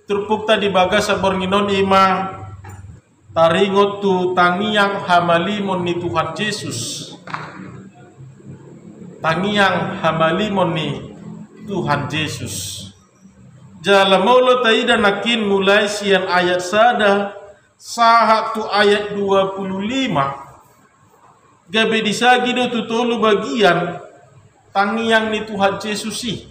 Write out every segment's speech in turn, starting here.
turpukta di bagasa bornginon ima taringot tu tangiang hamalimon ni Tuhan Yesus. Tangiang hamalimon ni Tuhan Yesus. Jala maulo taida nakin mulai sian ayat sada saha tu ayat 25. Gabe disagi do tutolu bagian tangiang ni Tuhan Yesus sih.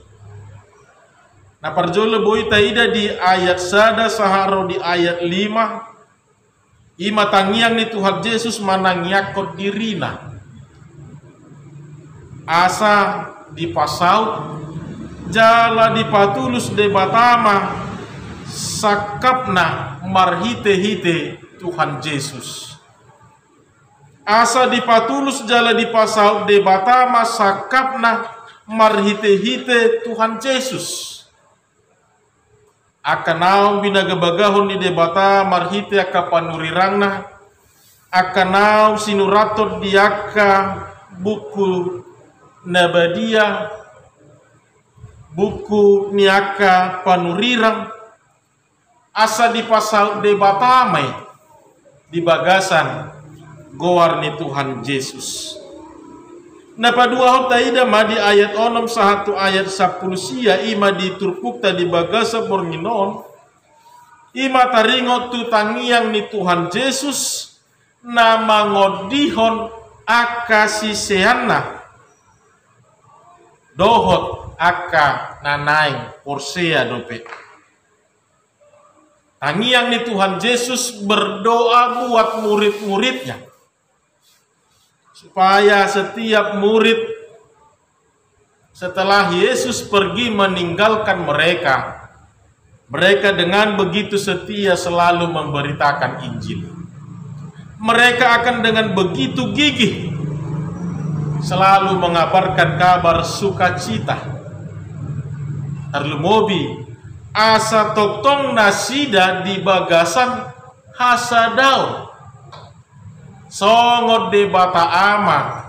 Nah parjolo boy taida di ayat sada saharo di ayat 5. Ima tangiang ni Tuhan Yesus manangiakot dirina. Asa dipasaut jala dipatulus de batama sakapna marhite-hite Tuhan Yesus. Asa dipatulus jala dipasaut de batama sakapna marhite-hite Tuhan Yesus. Akanau binagabagahon di debata marhite akapanurirangna akanau sinuratot diaka buku nabadia buku niaka panurirang asa dipasaut debata mai di bagasan goar ni Tuhan Yesus. Napa dua hota ida ma di ayat 6 sahatu ayat 10 sia ima di turpukta di bagasa bornginon ima taringot tu tangiang ni Tuhan Yesus nama ngodihon akasiseana dohot aka nanaing porsea dope. Tangiang ni Tuhan Yesus berdoa buat murid-muridnya supaya setiap murid setelah Yesus pergi meninggalkan mereka, mereka dengan begitu setia selalu memberitakan Injil. Mereka akan dengan begitu gigih selalu mengabarkan kabar sukacita. Terlumobi asa toktong nasida di bagasan hasadau. Songot de bata ama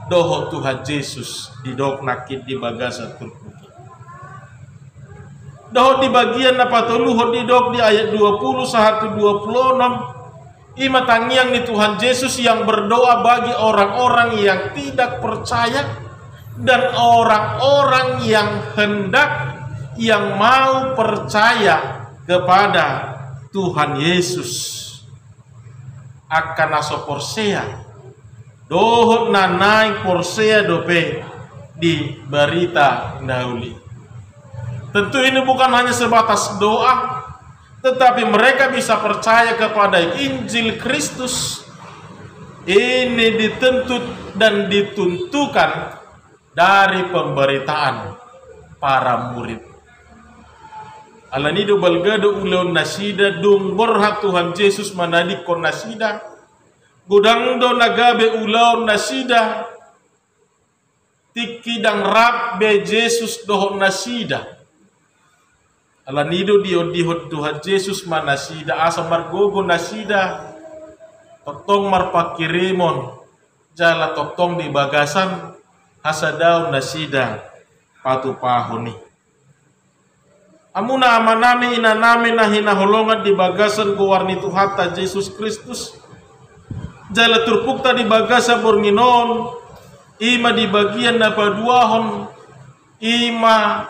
doho Tuhan Yesus di dok nakit di bagasa turpuki. Doho di bagian apa toluho di dok di ayat 20 sahatu 26 ima tangiang ni Tuhan Yesus yang berdoa bagi orang-orang yang tidak percaya dan orang-orang yang hendak yang mau percaya kepada Tuhan Yesus. Akan aso porsea dohot nanai porsea dope di berita nauli. Tentu ini bukan hanya sebatas doa, tetapi mereka bisa percaya kepada Injil Kristus. Ini dituntut dan dituntukan dari pemberitaan para murid. Alanido balgado ulon nasida dung borha Tuhan Yesus manadikon nasida gudang do nagabe ulon nasida tikidang rap be Yesus dohon nasida. Alanido diodihot Tuhan Yesus manasida asa margogo nasida totong marpakirimon jala totong di bagasan hasadau nasida patu pahoni. Amuna amanami inanami nahina holongan di bagasan gowarni Tuhata Yesus Kristus. Jala turpukta di bagasa bornginon ima di bagian napaduahon ima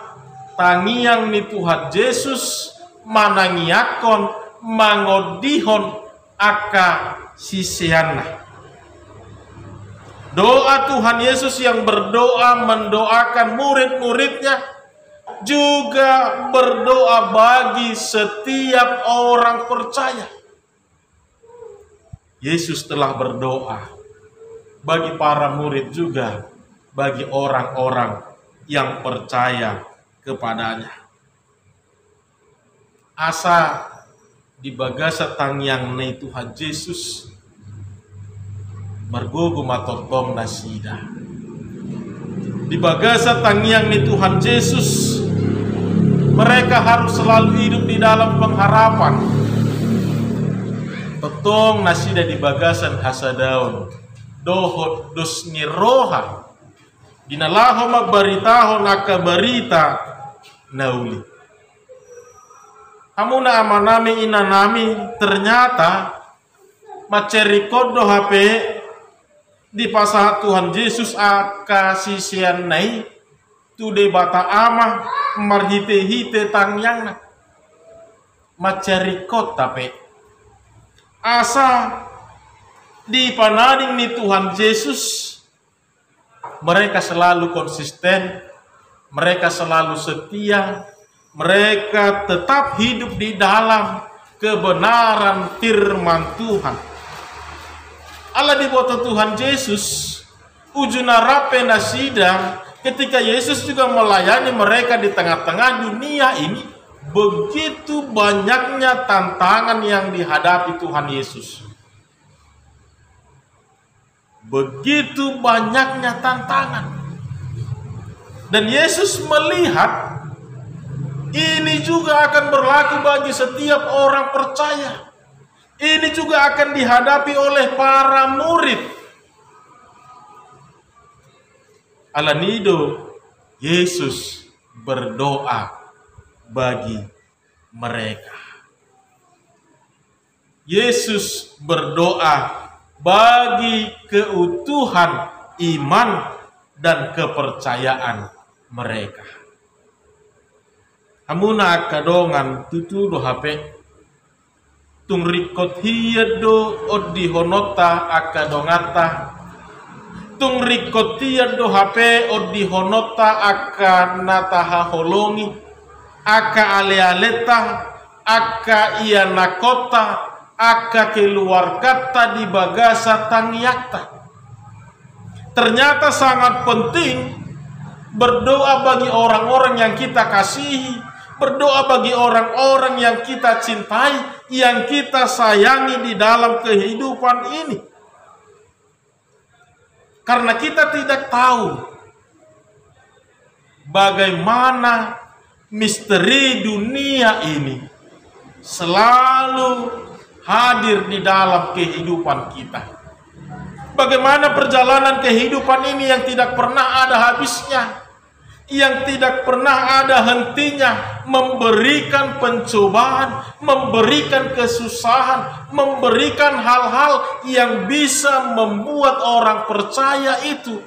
tangiang ni Tuhan Yesus manangiakon mangodihon aka siseana. Doa Tuhan Yesus yang berdoa mendoakan murid-muridnya juga berdoa bagi setiap orang percaya. Yesus telah berdoa bagi para murid juga bagi orang-orang yang percaya kepadanya. Asa di bagasa tangiang ni Tuhan Yesus margogo matotong nasida. Di bagasa tangiang ni Tuhan Yesus mereka harus selalu hidup di dalam pengharapan. Totong nasida di bagasan hasadaun dohot dos ngiroha ginalaho magbaritaho nakabarita nauli. Hamuna amanami inanami ternyata macerikodo HP di pasal Tuhan Yesus akasisian nai tude bata ama marhite-hite tangyang macerikot tapi asa di panading ni Tuhan Yesus mereka selalu konsisten, mereka selalu setia, mereka tetap hidup di dalam kebenaran firman Tuhan. Allah dibuat Tuhan Yesus ujuna rape nasida ketika Yesus juga melayani mereka di tengah-tengah dunia ini, begitu banyaknya tantangan yang dihadapi Tuhan Yesus. Begitu banyaknya tantangan. Dan Yesus melihat ini juga akan berlaku bagi setiap orang percaya. Ini juga akan dihadapi oleh para murid. Alanido, Yesus berdoa bagi mereka. Yesus berdoa bagi keutuhan iman dan kepercayaan mereka. Hamuna kadongan tutu do HP tung rikot hiyedo oddi honota akadongata tung rikot hiyedo HP oddi honota akanataha holongi aka ale-aleta aka ianakota aka keluar kata di bagasa tangyakta. Ternyata sangat penting berdoa bagi orang-orang yang kita kasihi, berdoa bagi orang-orang yang kita cintai, yang kita sayangi di dalam kehidupan ini. Karena kita tidak tahu bagaimana misteri dunia ini selalu hadir di dalam kehidupan kita. Bagaimana perjalanan kehidupan ini yang tidak pernah ada habisnya, yang tidak pernah ada hentinya, memberikan pencobaan, memberikan kesusahan, memberikan hal-hal yang bisa membuat orang percaya itu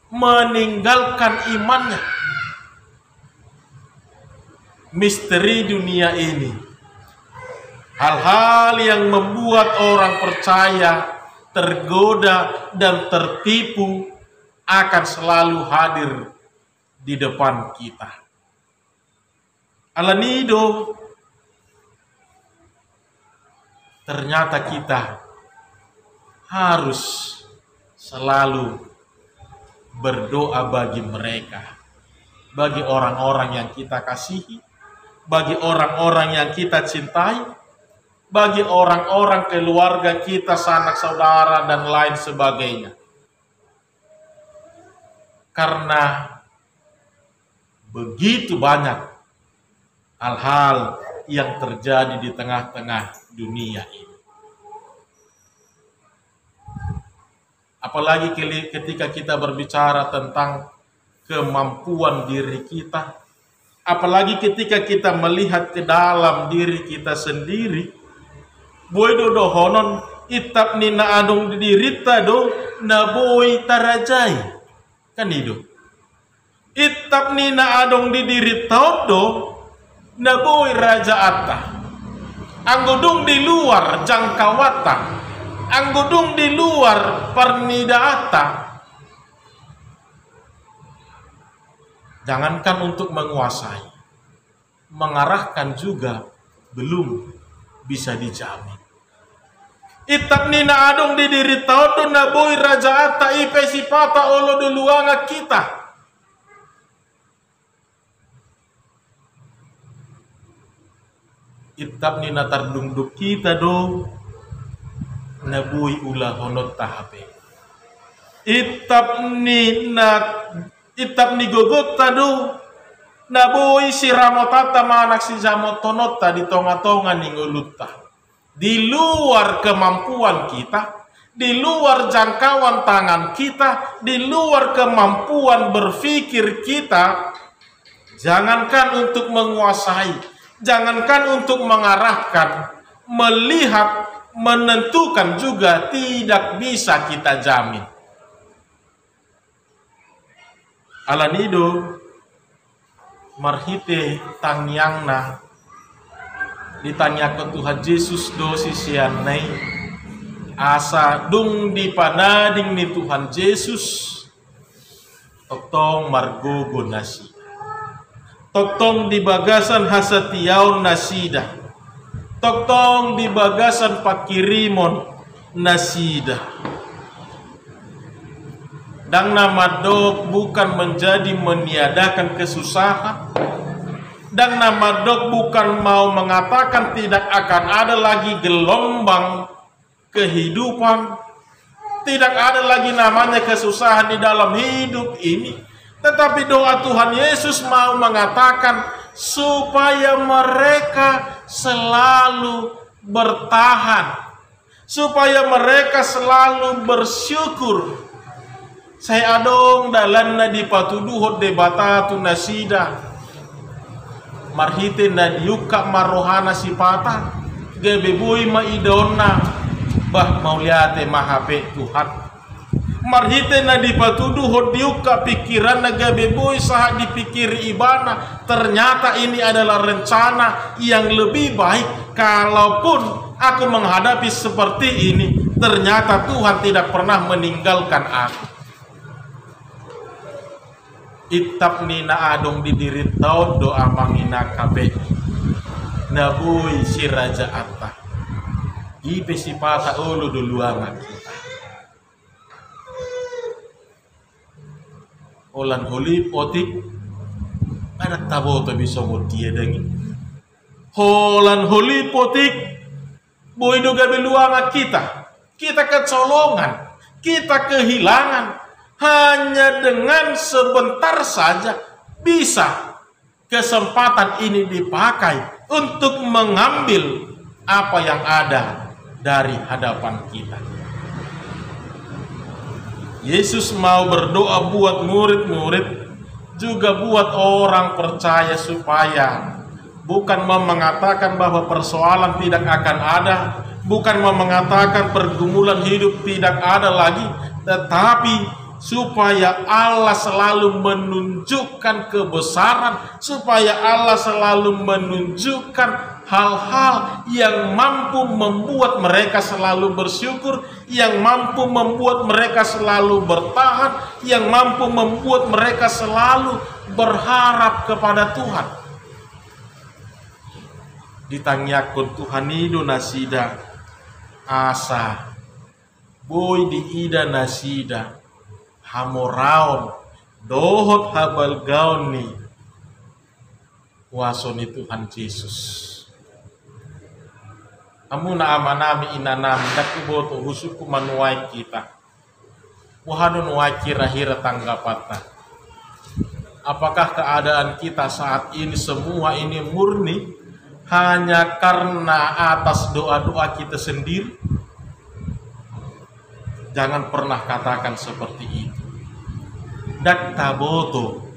meninggalkan imannya. Misteri dunia ini, hal-hal yang membuat orang percaya tergoda dan tertipu akan selalu hadir di depan kita. Alanido, ternyata kita harus selalu berdoa bagi mereka, bagi orang-orang yang kita kasihi, bagi orang-orang yang kita cintai, bagi orang-orang keluarga kita, sanak saudara dan lain sebagainya. Karena begitu banyak hal-hal yang terjadi di tengah-tengah dunia ini. Apalagi ketika kita berbicara tentang kemampuan diri kita, apalagi ketika kita melihat ke dalam diri kita sendiri, boy do honon itap ni na adong didirita do na boy tarajay kan itu. Itap ni na adong didirita do na boy raja atta. Anggodong di luar jangkawata, anggodong di luar parnidaata. Jangankan untuk menguasai, mengarahkan juga belum bisa dijamin. Itap ni na adong di diri tao to na boy raja ata ipe sipata olo duluanga kita. Itap ni na tardungduk kita do na boy ulah honot tahape. Itap ni gogot tado na boy si ramotata manak si jamotonota di tonga-tonga ni ngulutta. Di luar kemampuan kita, di luar jangkauan tangan kita, di luar kemampuan berpikir kita, jangankan untuk menguasai, Jangankan untuk mengarahkan, melihat, menentukan juga tidak bisa kita jamin. Alanido marhite tangyangna ditanyakan Tuhan Yesus dosis sianai asa dung dipanading ni Tuhan Yesus toktong margogo nasi toktong di bagasan hasatiaw nasida toktong di bagasan pakirimon nasida. Dan nama dok bukan menjadi meniadakan kesusahan. Dan nama dok bukan mau mengatakan tidak akan ada lagi gelombang kehidupan. Tidak ada lagi namanya kesusahan di dalam hidup ini. Tetapi doa Tuhan Yesus mau mengatakan supaya mereka selalu bertahan. Supaya mereka selalu bersyukur. Saya adong dalan na di patuduhot de batatu nasida marhite na diuka marohana sipata gebeboy maidona bah mauliate mahape Tuhan marhite na di patuduhot diuka pikiran na gebeboy saha dipikir ibana ternyata ini adalah rencana yang lebih baik. Kalaupun aku menghadapi seperti ini ternyata Tuhan tidak pernah meninggalkan aku. Itap ni na adong didirit taon doa mangina kabe nabuy si Raja Atta ipe si pata ulo duluangan kita olan holi potik anak tabo to bisa dia dengi holan holi potik boy do gabe luangan kita kecolongan, kita kehilangan. Hanya dengan sebentar saja bisa kesempatan ini dipakai untuk mengambil apa yang ada dari hadapan kita. Yesus mau berdoa buat murid-murid, juga buat orang percaya supaya bukan mau mengatakan bahwa persoalan tidak akan ada, bukan mau mengatakan pergumulan hidup tidak ada lagi, tetapi supaya Allah selalu menunjukkan kebesaran, supaya Allah selalu menunjukkan hal-hal yang mampu membuat mereka selalu bersyukur, yang mampu membuat mereka selalu bertahan, yang mampu membuat mereka selalu berharap kepada Tuhan. Ditanyakan Tuhan itu nasida asa boy di ida nasida hamoraon dohot habal gaon ni wasoni Tuhan Yesus. Amuna amanami inanami dakuboto husuku manuai kita. Wahadun wakira-hira tanggapata. Apakah keadaan kita saat ini semua ini murni hanya karena atas doa-doa kita sendiri? Jangan pernah katakan seperti itu. Dak taboto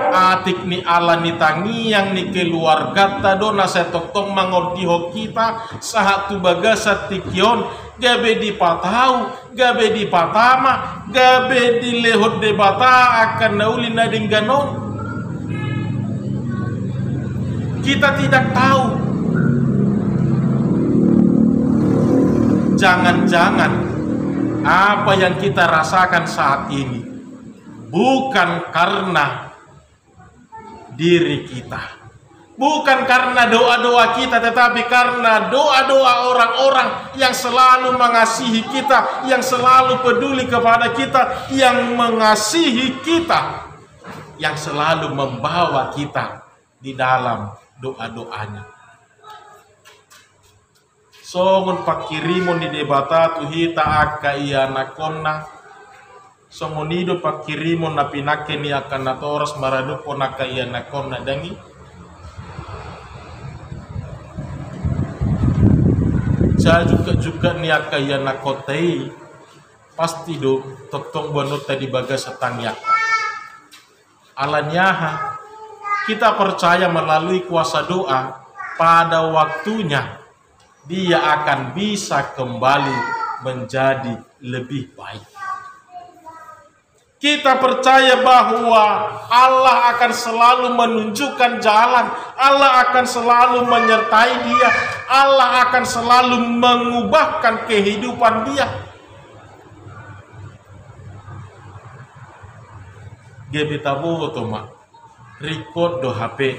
atik ni ala ni tangiang ni keluarga tado na setoktong mangordiho kita sahat tu bagasa tikyon gabe di patau gabe di patama gabe di lehot de bata akan nauli na dingganon. Kita tidak tahu. Jangan-jangan apa yang kita rasakan saat ini bukan karena diri kita, bukan karena doa-doa kita, tetapi karena doa-doa orang-orang yang selalu mengasihi kita, yang selalu peduli kepada kita, yang mengasihi kita, yang selalu membawa kita di dalam doa-doanya. Songon pakirimon di debata tuhita akka iya nakonna somonido pakirimon na pinake ni akan natoros maradupo naka iya nakonna dangi sa juga ni akka iya nakotei pasti do toktong bonota di bagas satangyaka alanyaha kita percaya melalui kuasa doa, pada waktunya dia akan bisa kembali menjadi lebih baik. Kita percaya bahwa Allah akan selalu menunjukkan jalan, Allah akan selalu menyertai dia, Allah akan selalu mengubahkan kehidupan dia. Gebitabu toma record do HP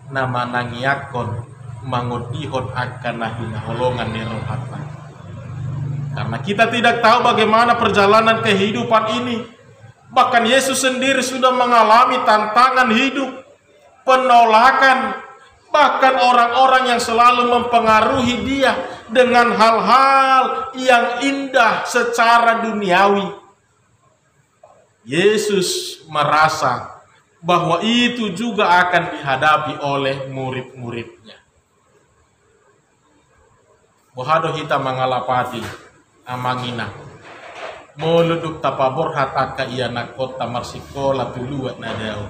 nama nangiakon mangudihon akan nahina holongan nerohatan. Karena kita tidak tahu bagaimana perjalanan kehidupan ini. Bahkan Yesus sendiri sudah mengalami tantangan hidup, penolakan, bahkan orang-orang yang selalu mempengaruhi dia dengan hal-hal yang indah secara duniawi. Yesus merasa bahwa itu juga akan dihadapi oleh murid-muridnya. Bohado hita mangalapati amangina moluduk tapabor hataka iana kota marsikola tuluat nadao.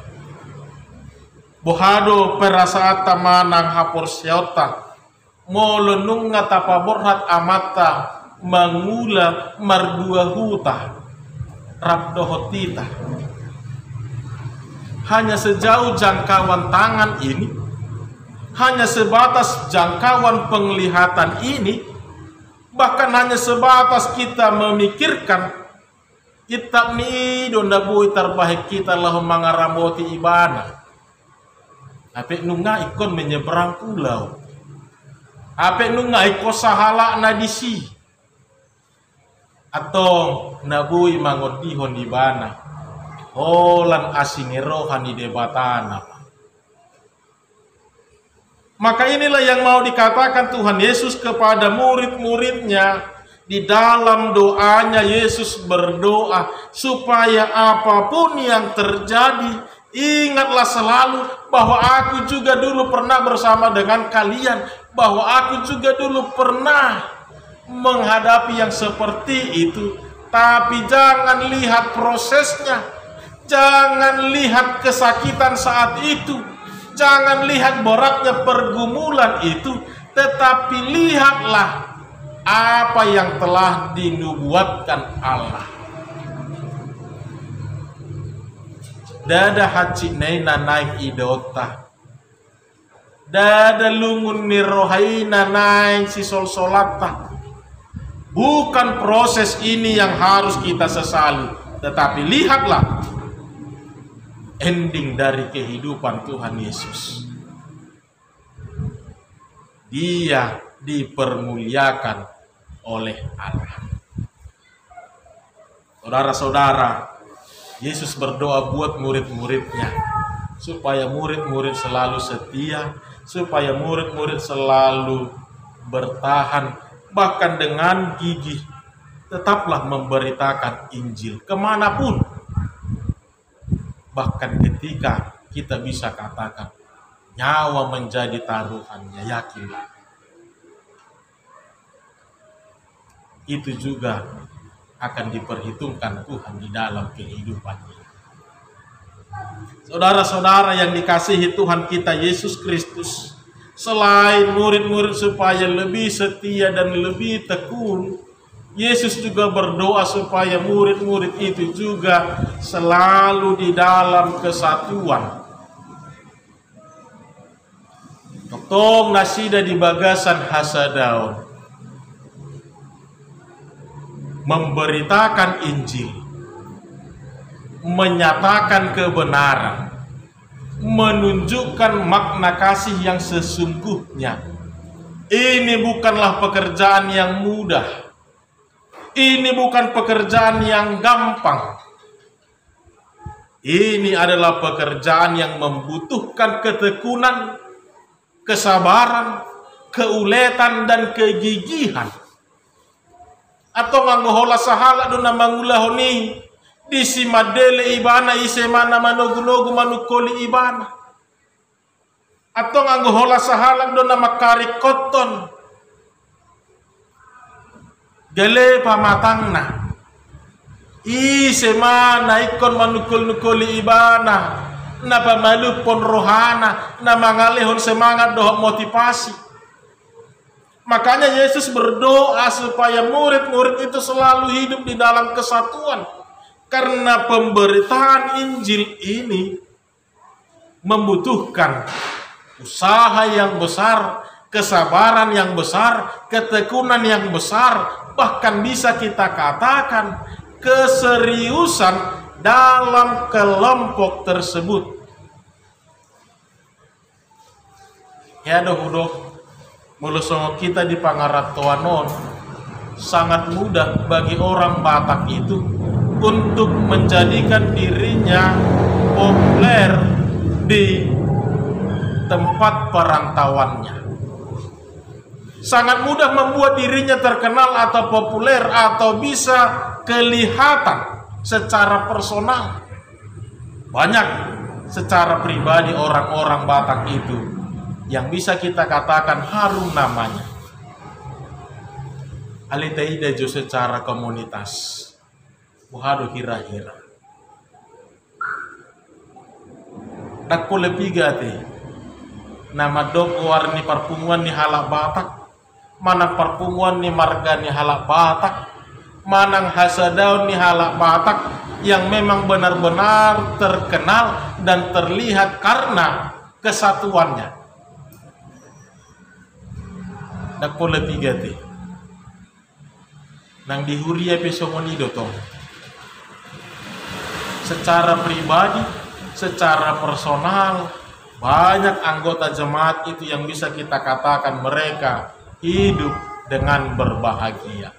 Bohado perasaata manang hapor siota molununga tapabor hat amata mangula mardua huta rabdohotita. Hanya sejauh jangkauan tangan ini, hanya sebatas jangkauan penglihatan ini, bahkan hanya sebatas kita memikirkan kitab ni donda bui terbaik kita lah mangaramoti ibadah. Ape nunga ikon menyeberang pulau. Ape nunga iko sahala nadisi. Atau nabui mangodihon ibana. Holan asingerohan di debatana. Maka inilah yang mau dikatakan Tuhan Yesus kepada murid-muridnya. Di dalam doanya Yesus berdoa supaya apapun yang terjadi, ingatlah selalu bahwa aku juga dulu pernah bersama dengan kalian, bahwa aku juga dulu pernah menghadapi yang seperti itu. Tapi jangan lihat prosesnya, jangan lihat kesakitan saat itu, jangan lihat beratnya pergumulan itu, tetapi lihatlah apa yang telah dinubuatkan Allah. Dada haji naina naik idota, dada lungun nirohaina naik si sol-solata. Bukan proses ini yang harus kita sesali, tetapi lihatlah ending dari kehidupan Tuhan Yesus. Dia dipermuliakan oleh Allah. Saudara-saudara, Yesus berdoa buat murid-muridnya supaya murid-murid selalu setia, supaya murid-murid selalu bertahan, bahkan dengan gigih tetaplah memberitakan Injil kemanapun. Bahkan ketika kita bisa katakan nyawa menjadi taruhannya, yakinlah itu juga akan diperhitungkan Tuhan di dalam kehidupan ini. Saudara-saudara yang dikasihi Tuhan kita Yesus Kristus, selain murid-murid supaya lebih setia dan lebih tekun, Yesus juga berdoa supaya murid-murid itu juga selalu di dalam kesatuan. Tong nasida di bagasan hasadaon, memberitakan Injil, menyatakan kebenaran, menunjukkan makna kasih yang sesungguhnya. Ini bukanlah pekerjaan yang mudah. Ini bukan pekerjaan yang gampang. Ini adalah pekerjaan yang membutuhkan ketekunan, kesabaran, keuletan, dan kegigihan. Atau nganggohola sahala dona mangulahoni di simadele ibana isemana manogunogu manukoli ibana. Atau nganggohola sahala dona makari koton gele pamatangna isemana ikon manukul-nukoli ibana na pamalu pon rohana, na mangalihon semangat doh motivasi. Makanya Yesus berdoa supaya murid-murid itu selalu hidup di dalam kesatuan. Karena pemberitaan Injil ini membutuhkan usaha yang besar, kesabaran yang besar, ketekunan yang besar, bahkan bisa kita katakan keseriusan dalam kelompok tersebut. Ya doh mulusongo kita di Pangaratoanon, sangat mudah bagi orang Batak itu untuk menjadikan dirinya populer di tempat perantauannya. Sangat mudah membuat dirinya terkenal atau populer atau bisa kelihatan secara personal. Banyak secara pribadi orang-orang Batak itu yang bisa kita katakan harum namanya. Alitaida jo secara komunitas. Buhado hira-hira. Dakpo lebih gate. Nama dok warni perpunguan ni halak Batak. Manang perpunguan ni marga ni halak Batak. Manang hasadaun ni halak Batak yang memang benar-benar terkenal dan terlihat karena kesatuannya. Dakpo lebih gate. Nang dihuria pesongonido tong. Secara pribadi, secara personal, banyak anggota jemaat itu yang bisa kita katakan mereka hidup dengan berbahagia.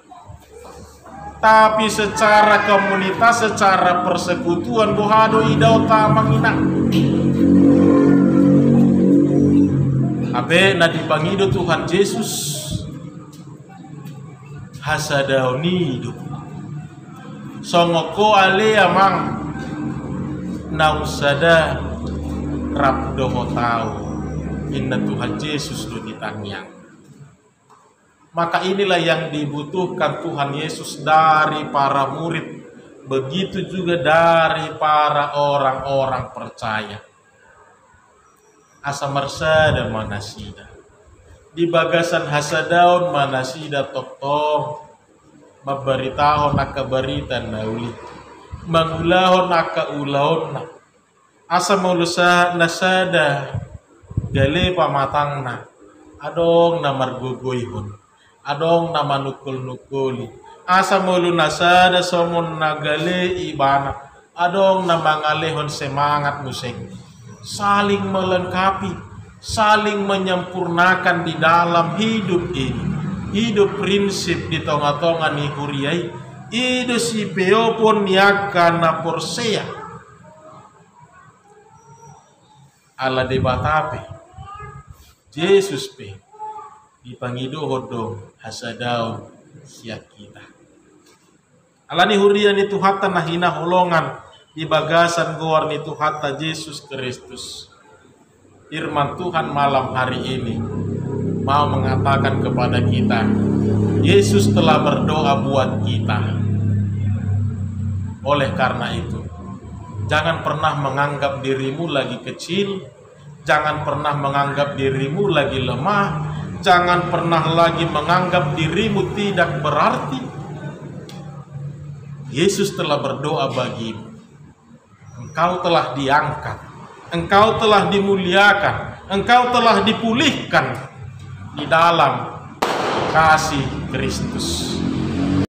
Tapi secara komunitas, secara persekutuan, bohado idau tamangina. Abe na dipangido Tuhan Yesus hasadaonido. Songoko ale amang nausada rabdoho tahu inna Tuhan Yesus do ditanyang. Maka inilah yang dibutuhkan Tuhan Yesus dari para murid, begitu juga dari para orang-orang percaya. Asa marsada manasida di bagasan hasadaun manasida tok-tok mabaritahon nakabaritan nauli mangulahon nakaulahon na asa maulusa nasada gale pamatangna adong na margugoyhon adong na manukul-nukuli asa maulu nasada somon nagale ibana adong na mangalehon semangat musik saling melengkapi, saling menyempurnakan di dalam hidup ini. Hidup prinsip di tonga-tonga ni huriai hidup si peo pun yakana porsea ala debatape Yesus pe dipangido hodong hasadaun siap kita ala ni huria ni tuhata nahina holongan di bagasan goar ni Tuhata Yesus Kristus. Firman Tuhan malam hari ini mau mengatakan kepada kita, Yesus telah berdoa buat kita. Oleh karena itu, jangan pernah menganggap dirimu lagi kecil, jangan pernah menganggap dirimu lagi lemah, jangan pernah lagi menganggap dirimu tidak berarti. Yesus telah berdoa bagimu. Engkau telah diangkat, engkau telah dimuliakan, engkau telah dipulihkan di dalam kasih Kristus.